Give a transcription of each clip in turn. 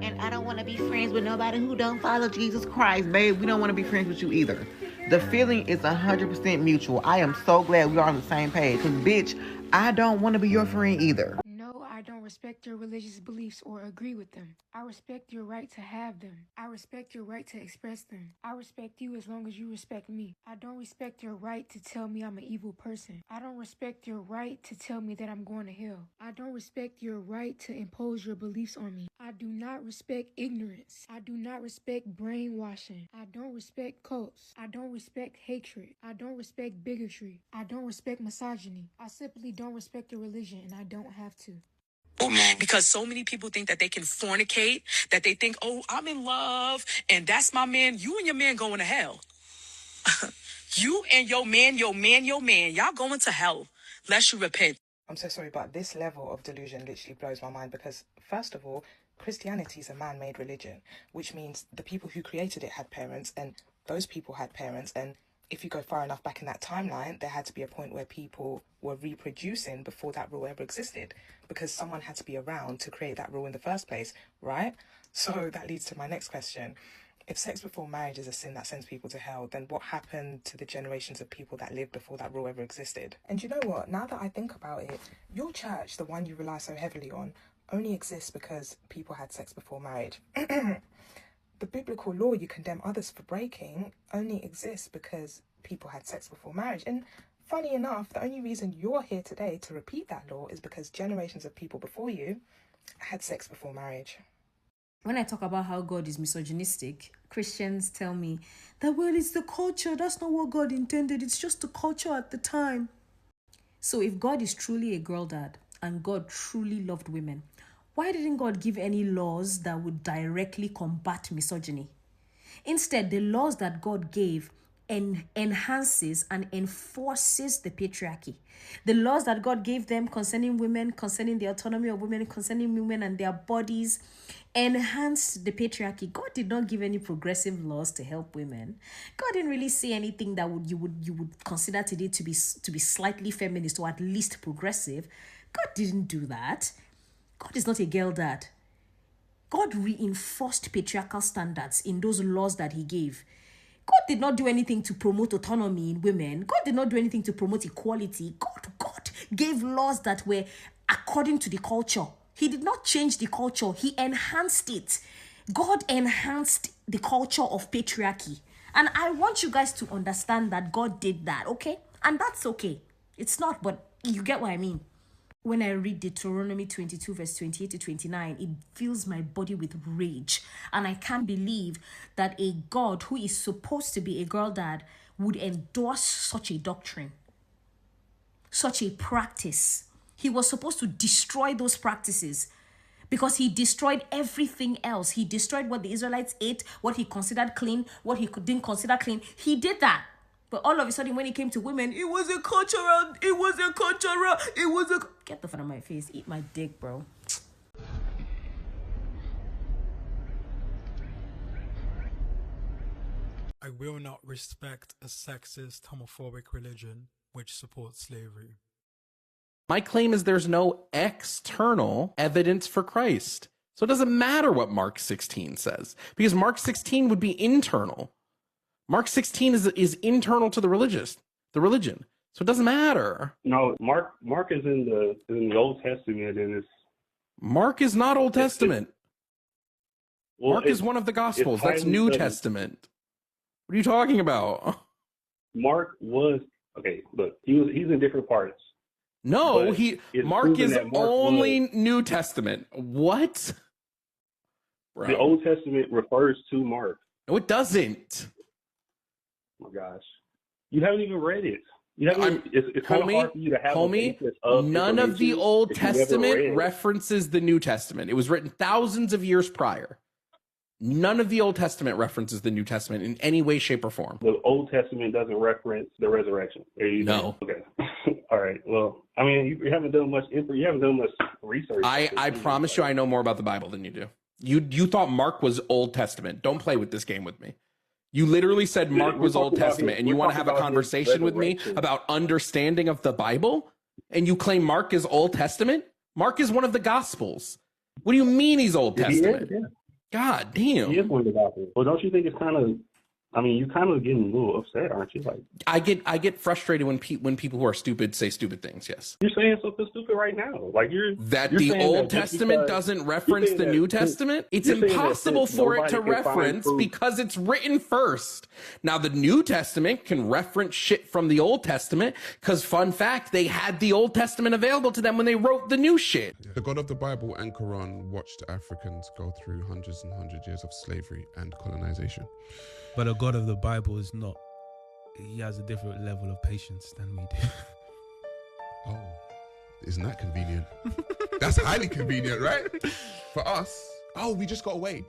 And I don't want to be friends with nobody who don't follow Jesus Christ, babe. We don't want to be friends with you either. The feeling is 100% mutual. I am so glad we are on the same page. Because, bitch, I don't want to be your friend either. No, I don't respect your religious beliefs or agree with them. I respect your right to have them. I respect your right to express them. I respect you as long as you respect me. I don't respect your right to tell me I'm an evil person. I don't respect your right to tell me that I'm going to hell. I don't respect your right to impose your beliefs on me. I do not respect ignorance. I do not respect brainwashing. I don't respect cults. I don't respect hatred. I don't respect bigotry. I don't respect misogyny. I simply don't respect your religion, and I don't have to. Because so many people think that they can fornicate, that they think, oh, I'm in love, and that's my man. You and your man going to hell. You and your man, y'all going to hell, lest you repent. I'm so sorry, but this level of delusion literally blows my mind because, first of all, Christianity is a man-made religion, which means the people who created it had parents, and those people had parents, and if you go far enough back in that timeline, there had to be a point where people were reproducing before that rule ever existed, because someone had to be around to create that rule in the first place, right? So that leads to my next question. If sex before marriage is a sin that sends people to hell, then what happened to the generations of people that lived before that rule ever existed? And you know what? Now that I think about it, your church, the one you rely so heavily on, only exists because people had sex before marriage. The biblical law you condemn others for breaking only exists because people had sex before marriage. And funny enough, the only reason you're here today to repeat that law is because generations of people before you had sex before marriage. When I talk about how God is misogynistic, Christians tell me that, well, it's the culture. That's not what God intended. It's just the culture at the time. So if God is truly a girl dad and God truly loved women, why didn't God give any laws that would directly combat misogyny? Instead, the laws that God gave enhances and enforces the patriarchy. The laws that God gave them concerning women, concerning the autonomy of women, concerning women and their bodies, enhanced the patriarchy. God did not give any progressive laws to help women. God didn't really say anything that you would consider today to be slightly feminist or at least progressive. God didn't do that. God is not a girl dad. God reinforced patriarchal standards in those laws that he gave. God did not do anything to promote autonomy in women. God did not do anything to promote equality. God gave laws that were according to the culture. He did not change the culture. He enhanced it. God enhanced the culture of patriarchy. And I want you guys to understand that God did that, okay? And that's okay. It's not, but you get what I mean. When I read Deuteronomy 22 verse 28 to 29, it fills my body with rage. And I can't believe that a God who is supposed to be a girl dad would endorse such a doctrine, such a practice. He was supposed to destroy those practices because he destroyed everything else. He destroyed what the Israelites ate, what he considered clean, what he didn't consider clean. He did that. But all of a sudden, when it came to women, it was a cultural. Get the fuck out of my face. Eat my dick, bro. I will not respect a sexist, homophobic religion which supports slavery. My claim is there's no external evidence for Christ. So it doesn't matter what Mark 16 says, because Mark 16 would be internal. Mark 16 is internal to the religion. So it doesn't matter. No, Mark is in the Old Testament, and it's Mark is not Old Testament. Mark is one of the Gospels. That's New Testament. What are you talking about? Mark was okay, but he's in different parts. No, Mark is only New Testament. What? Bro. The Old Testament refers to Mark. No, it doesn't. Oh my gosh, you haven't even read it. It's kind of hard for you to have a basis of none of the Old Testament references the New Testament. It was written thousands of years prior. None of the Old Testament references the New Testament in any way, shape, or form. The Old Testament doesn't reference the resurrection. No. Okay. All right. Well, I mean, you haven't done much research. I promise you, I know more about the Bible than you do. You thought Mark was Old Testament. Don't play with this game with me. You literally said Mark was Old Testament, and you want to have a conversation with me about understanding of the Bible, and you claim Mark is Old Testament? Mark is one of the Gospels. What do you mean he's Old Testament? God He is damn. one of the doctors. Well, don't you think it's kind of? I mean, you're kind of getting a little upset, aren't you? Like, I get frustrated when people who are stupid say stupid things. Yes, you're saying something stupid right now. Like you're the saying Old that Testament doesn't reference the New Testament. It's impossible for it to reference because it's written first. Now the New Testament can reference shit from the Old Testament because, fun fact, they had the Old Testament available to them when they wrote the new shit. The God of the Bible and Quran watched Africans go through hundreds and hundreds of years of slavery and colonization. But the God of the Bible is not. He has a different level of patience than we do. Oh, isn't that convenient? That's highly convenient, right? For us, we just got to wait.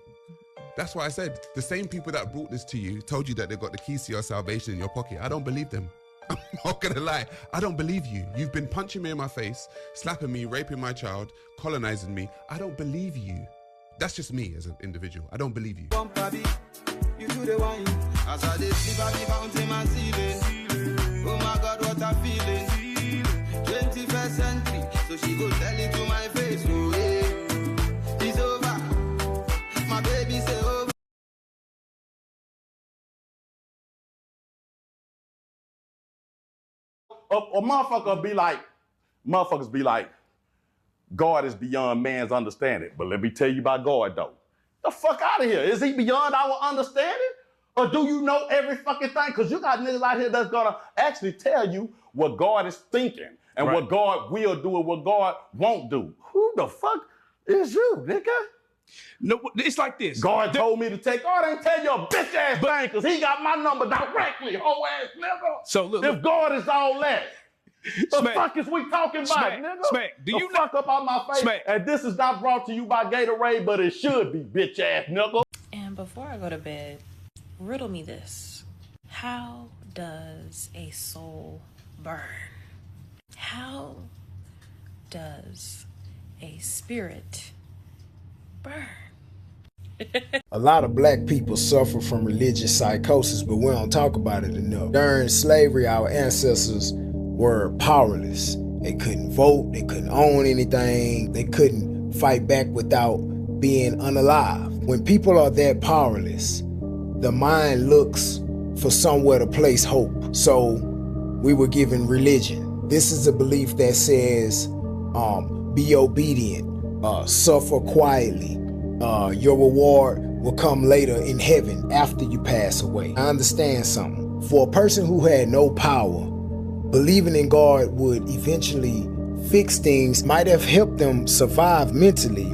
That's why I said the same people that brought this to you told you that they got the keys to your salvation in your pocket. I don't believe them. I'm not gonna lie. I don't believe you. You've been punching me in my face, slapping me, raping my child, colonizing me. I don't believe you. That's just me as an individual. I don't believe you. You do the wine. As I sleep, I be counting my ceiling. Oh my God, what a feeling. 21st century, so she go tell it to my face. Oh yeah, it's over. My baby say over. A motherfuckers be like, God is beyond man's understanding. But let me tell you about God though. The fuck out of here. Is he beyond our understanding? Or do you know every fucking thing? Because you got niggas out here that's gonna actually tell you what God is thinking and what God will do and what God won't do. Who the fuck is you, nigga? No, it's like this. God told me to take, God ain't tell you a bitch ass thing because he got my number directly, whole ass nigga. So look, if God is all that, the Smack. fuck is we talking about, nigga? Smack. Do you fuck up on my face? Smack. And this is not brought to you by Gatorade, but it should be, bitch ass nigga. And before I go to bed, riddle me this. How does a soul burn? How does a spirit burn? A lot of black people suffer from religious psychosis, but we don't talk about it enough. During slavery, our ancestors were powerless. They couldn't vote, they couldn't own anything, they couldn't fight back without being unalive. When people are that powerless, the mind looks for somewhere to place hope. So we were given religion. This is a belief that says, be obedient, suffer quietly. Your reward will come later in heaven after you pass away. I understand something. For a person who had no power, believing in God would eventually fix things, might have helped them survive mentally.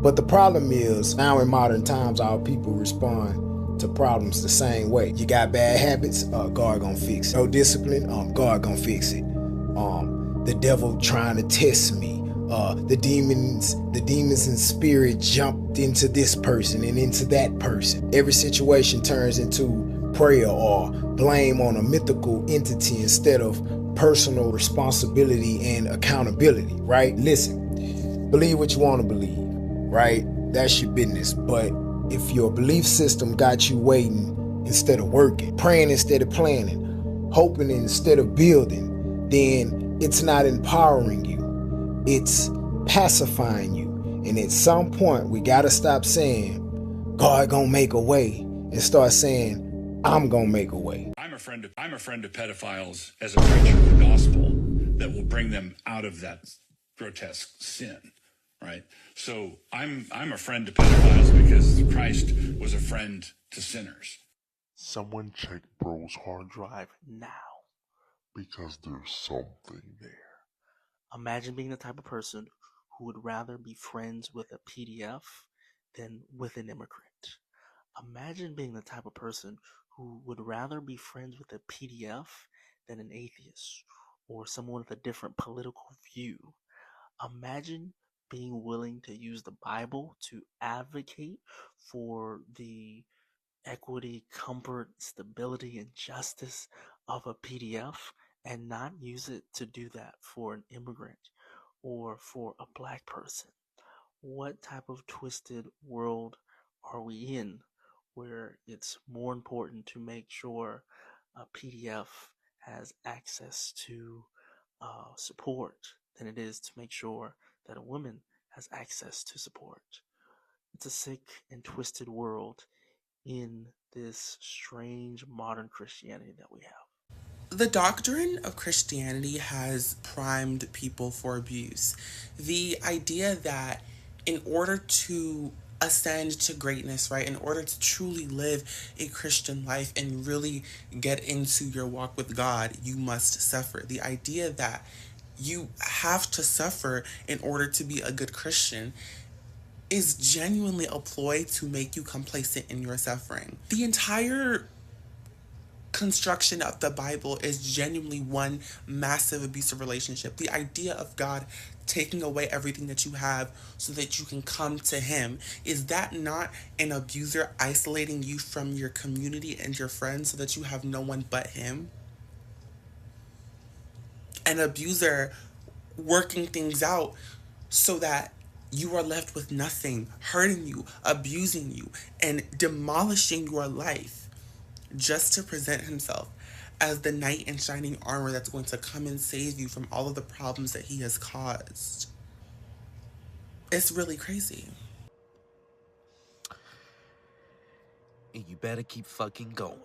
But the problem is, now in modern times, our people respond to problems the same way. You got bad habits, God gonna fix it. No discipline, God gonna fix it. The devil trying to test me. The demons in spirit jumped into this person and into that person. Every situation turns into prayer or blame on a mythical entity instead of personal responsibility and accountability, right? Listen, believe what you want to believe, right? That's your business. But if your belief system got you waiting instead of working, praying instead of planning, hoping instead of building, then it's not empowering you. It's pacifying you. And at some point, we got to stop saying, God gonna make a way, and start saying, I'm gonna make a way. I'm a friend of pedophiles as a preacher of the gospel that will bring them out of that grotesque sin, right? So I'm a friend to pedophiles because Christ was a friend to sinners. Someone check bro's hard drive now, because there's something there. Imagine being the type of person who would rather be friends with a PDF than with an immigrant. Imagine being the type of person who would rather be friends with a PDF than an atheist or someone with a different political view. Imagine being willing to use the Bible to advocate for the equity, comfort, stability, and justice of a PDF and not use it to do that for an immigrant or for a black person. What type of twisted world are we in where it's more important to make sure a PDF has access to support than it is to make sure that a woman has access to support? It's a sick and twisted world in this strange modern Christianity that we have. The doctrine of Christianity has primed people for abuse. The idea that in order to ascend to greatness, right, in order to truly live a Christian life and really get into your walk with God, you must suffer. The idea that you have to suffer in order to be a good Christian is genuinely a ploy to make you complacent in your suffering. The entire construction of the Bible is genuinely one massive abusive relationship. The idea of God taking away everything that you have so that you can come to him, is that not an abuser isolating you from your community and your friends so that you have no one but him? An abuser working things out so that you are left with nothing, hurting you, abusing you, and demolishing your life just to present himself as the knight in shining armor that's going to come and save you from all of the problems that he has caused. It's really crazy. And you better keep fucking going.